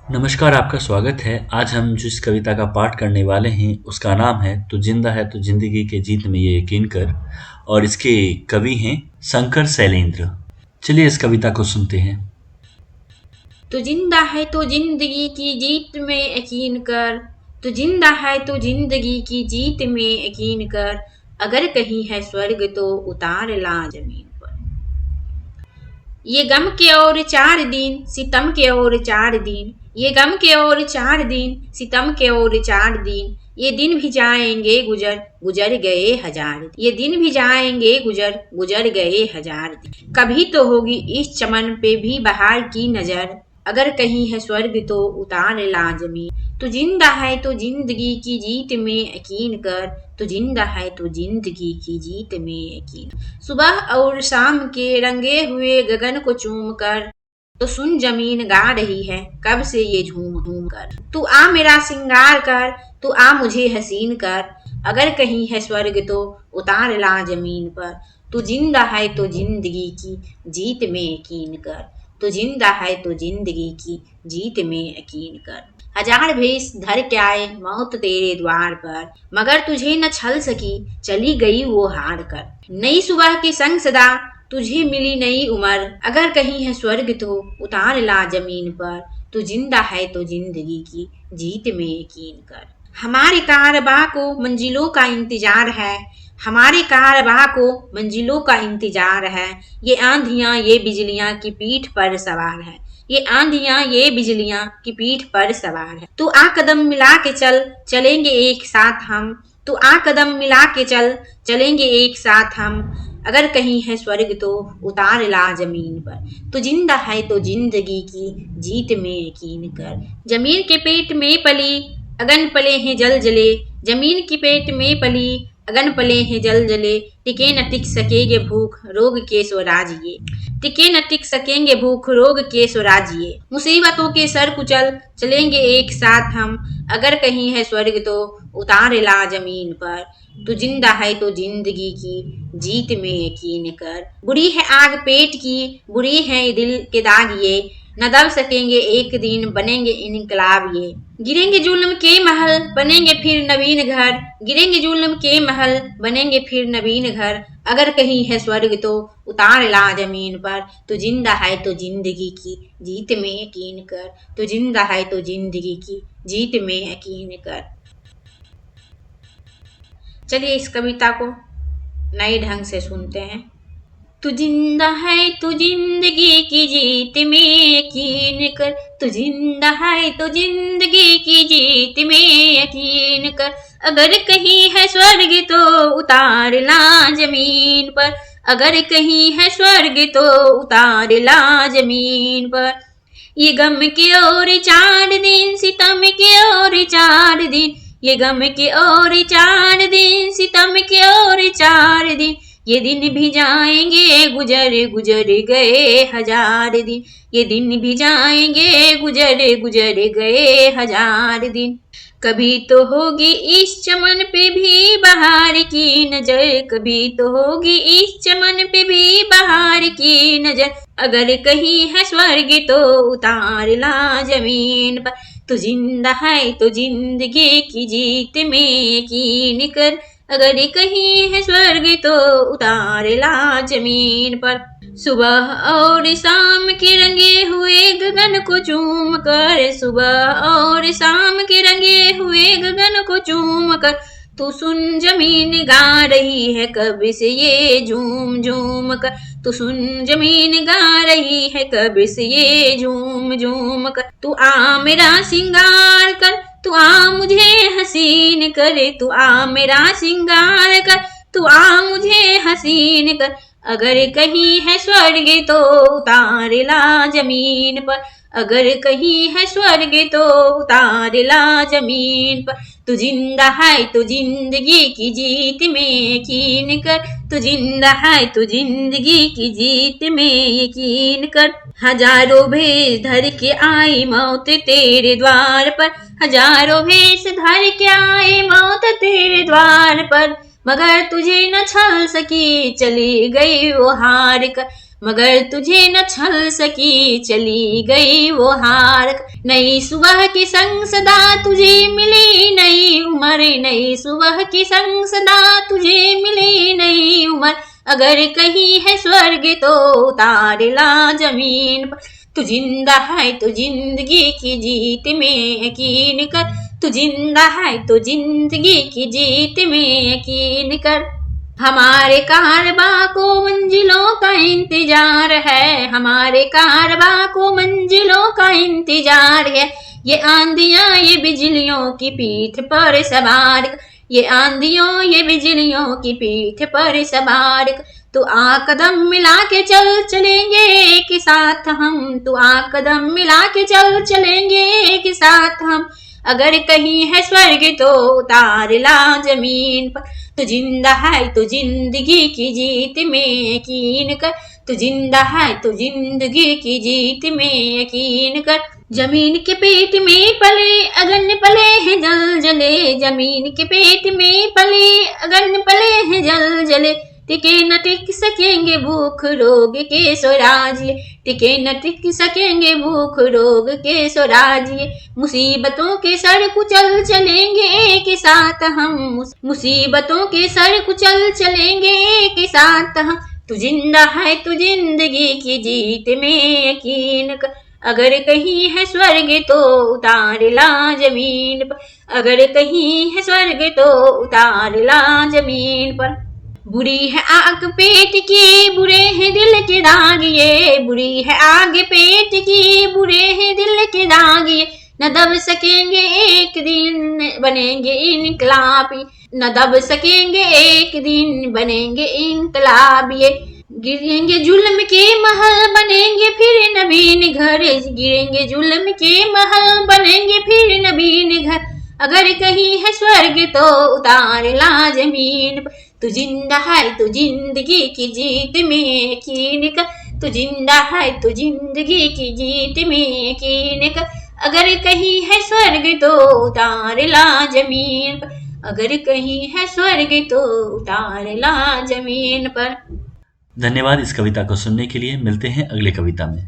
नमस्कार, आपका स्वागत है। आज हम जिस कविता का पाठ करने वाले हैं उसका नाम है तू जिंदा है तो जिंदगी के जीत में ये यकीन कर, और इसके कवि हैं शंकर शैलेंद्र। चलिए इस कविता को सुनते हैं। तू जिंदा है तो जिंदगी की जीत में यकीन कर। तू जिंदा है तो जिंदगी की जीत में यकीन कर। अगर कहीं है स्वर्ग तो उतार ला जमीन पर। ये गम के और 4 दिन सितम के और 4 दिन, ये गम के और 4 दिन सितम के और 4 दिन। ये दिन भी जाएंगे गुजर गुजर गए हजार, ये दिन भी जाएंगे गुजर गुजर गए हजार दिन। कभी तो होगी इस चमन पे भी बहार की नजर, अगर कहीं है स्वर्ग तो उतार ला जमीन। तू जिंदा है तो जिंदगी की जीत में यकीन कर। तू जिंदा है तो जिंदगी की जीत में यकीन। सुबह और शाम के रंगे हुए गगन को चूम कर, तो सुन जमीन गा रही है कब से ये झूम झूम कर। तू आ मेरा सिंगार कर, तू आ मुझे हसीन कर। अगर कहीं है स्वर्ग तो उतार ला जमीन पर। तू जिंदा है तो जिंदगी की जीत में यकीन कर। तू जिंदा है तो जिंदगी की जीत में यकीन कर। हजार भेष धर के आए मौत तेरे द्वार पर, मगर तुझे न छल सकी चली गई वो हार कर। नई सुबह के संग सदा तुझे मिली नई उम्र, अगर कहीं है स्वर्ग तो उतार ला जमीन पर। तू जिंदा है तो जिंदगी की जीत में यकीन कर। हमारे कारवां को मंजिलों का इंतजार है, हमारे कारवां को मंजिलों का इंतजार है। ये आंधियां ये बिजलियां की पीठ पर सवार है, ये आंधियां ये बिजलियां की पीठ पर सवार है। तू आ कदम मिला के चल चलेंगे एक साथ हम, तू आ कदम मिला के चल चलेंगे एक साथ हम। अगर कहीं है स्वर्ग तो उतार ला जमीन पर। तू जिंदा है तो जिंदगी की जीत में यकीन कर। जमीन के पेट में पली अगन पले हैं जल जले, जमीन की पेट में पली अगन पले हैं जल जले। टिके न टिक सकेंगे भूख रोग के स्वराजिए, टिके न टिक सकेंगे भूख रोग के स्वराजिए। मुसीबतों के सर कुचल चलेंगे एक साथ हम, अगर कहीं है स्वर्ग तो उतार ला जमीन पर। तू जिंदा है तो जिंदगी की जीत में यकीन कर। बुरी है आग पेट की बुरी है दिल के दाग ये, न दब सकेंगे एक दिन बनेंगे इनकलाब ये। गिरेंगे जुल्म के महल बनेंगे फिर नवीन घर, गिरेंगे जुल्म के महल बनेंगे फिर नवीन घर। अगर कहीं है स्वर्ग तो उतार ला जमीन पर। तू जिंदा है तो जिंदगी की जीत में यकीन कर। तू जिंदा है तो जिंदगी की जीत में यकीन कर। चलिए इस कविता को नए ढंग से सुनते हैं। तू जिंदा है तो जिंदगी की जीत में यकीन कर। तू जिंदा है तो जिंदगी की जीत में यकीन कर। अगर कहीं है स्वर्ग तो उतार ला जमीन पर, अगर कहीं है स्वर्ग तो उतार ला जमीन पर। ये गम के और 4 दिन सितम के और 4 दिन, ये गम के और 4 दिन सितम के और 4 दिन। ये दिन भी जाएंगे गुजर गुजर गए हजार दिन, ये दिन भी जाएंगे गुजर गुजर गए हजार दिन। कभी तो होगी इस चमन पे भी बहार की नजर, कभी तो होगी इस चमन पे भी बहार की नजर। अगर कहीं है स्वर्ग तो उतार ला जमीन पर। तू जिंदा है तो जिंदगी की जीत में यकीन कर। अगर कहीं है स्वर्ग तो उतार ला जमीन पर। सुबह और शाम के रंगे हुए गगन को चूम कर, सुबह और शाम के रंगे हुए गगन को चूम कर। तू सुन जमीन गा रही है कब से ये झूम झूम कर। तू सुन जमीन गा रही है कब से ये झूम झूम कर। तू आ मेरा सिंगार कर, तू आ मुझे हसीन करे। तू आ मेरा सिंगार कर, तू आ मुझे हसीन कर। अगर कहीं है स्वर्ग तो उतार ला जमीन पर, अगर कहीं है स्वर्ग तो उतार ला जमीन पर। तू जिंदा है तो जिंदगी की जीत में यकीन कर। तू जिंदा है तो जिंदगी की जीत में यकीन कर। हजारों भेष धर के आई मौत तेरे द्वार पर, हजारों भेष धर के आई मौत तेरे द्वार पर। मगर तुझे न छल सकी चली गई वो हार कर, मगर तुझे न छल सकी, चली गई वो हार। नई सुबह की संग सदा तुझे मिली नई उम्र, नई सुबह की संग सदा तुझे मिली नई उम्र। अगर कहीं है स्वर्ग तो उतार ला जमीन पर। तू जिंदा है तो जिंदगी की जीत में यकीन कर, तू जिंदा है तो जिंदगी की जीत में यकीन कर। हमारे कारबा को मंजिलों का इंतजार है, हमारे कारबा को मंजिलों का इंतजार है। ये आंधियां ये बिजलियों की पीठ पर सवार, ये आंधियों ये बिजलियों की पीठ पर सवार। तू आ कदम मिला के चल चलेंगे एक साथ हम, तू आ कदम मिला के चल चलेंगे एक साथ हम। अगर कहीं है स्वर्ग तो उतार ला जमीन पर। तू जिंदा है तो जिंदगी की जीत में यकीन कर, तू जिंदा है तो जिंदगी की जीत में यकीन कर। जमीन के पेट में पले अगन पले हैं जल जले, जमीन के पेट में पले अगन पले हैं जल जले। टिके न टिक सकेंगे भूख रोग के स्वराज्य, टिके न टिक सकेंगे भूख रोग के स्वराज्य। मुसीबतों के सर कुचल चलेंगे एक साथ हम, मुसीबतों के सर कुचल चलेंगे एक साथ हम। तू जिंदा है तो जिंदगी की जीत में यकीन कर, अगर कहीं है स्वर्ग तो उतार ला जमीन पर, अगर कहीं है स्वर्ग तो उतार ला जमीन पर। बुरी है आग पेट की बुरे हैं दिल के दाग ये, बुरी है आग पेट की बुरे हैं दिल के दाग ये। न दब सकेंगे एक दिन बनेंगे इनकलाबी, न दब सकेंगे एक दिन बनेंगे इनकलाबी। गिरेंगे जुल्म के महल बनेंगे फिर नवीन घर, गिरेंगे जुल्म के महल बनेंगे फिर नवीन घर। अगर कहीं है स्वर्ग तो उतार ला जमीन पर। तू जिंदा है तो जिंदगी की जीत में यकीन कर, तू जिंदा है तो जिंदगी की जीत में यकीन कर। अगर कहीं है स्वर्ग तो उतार ला जमीन पर, अगर कहीं है स्वर्ग तो उतार ला जमीन पर। धन्यवाद इस कविता को सुनने के लिए। मिलते हैं अगले कविता में।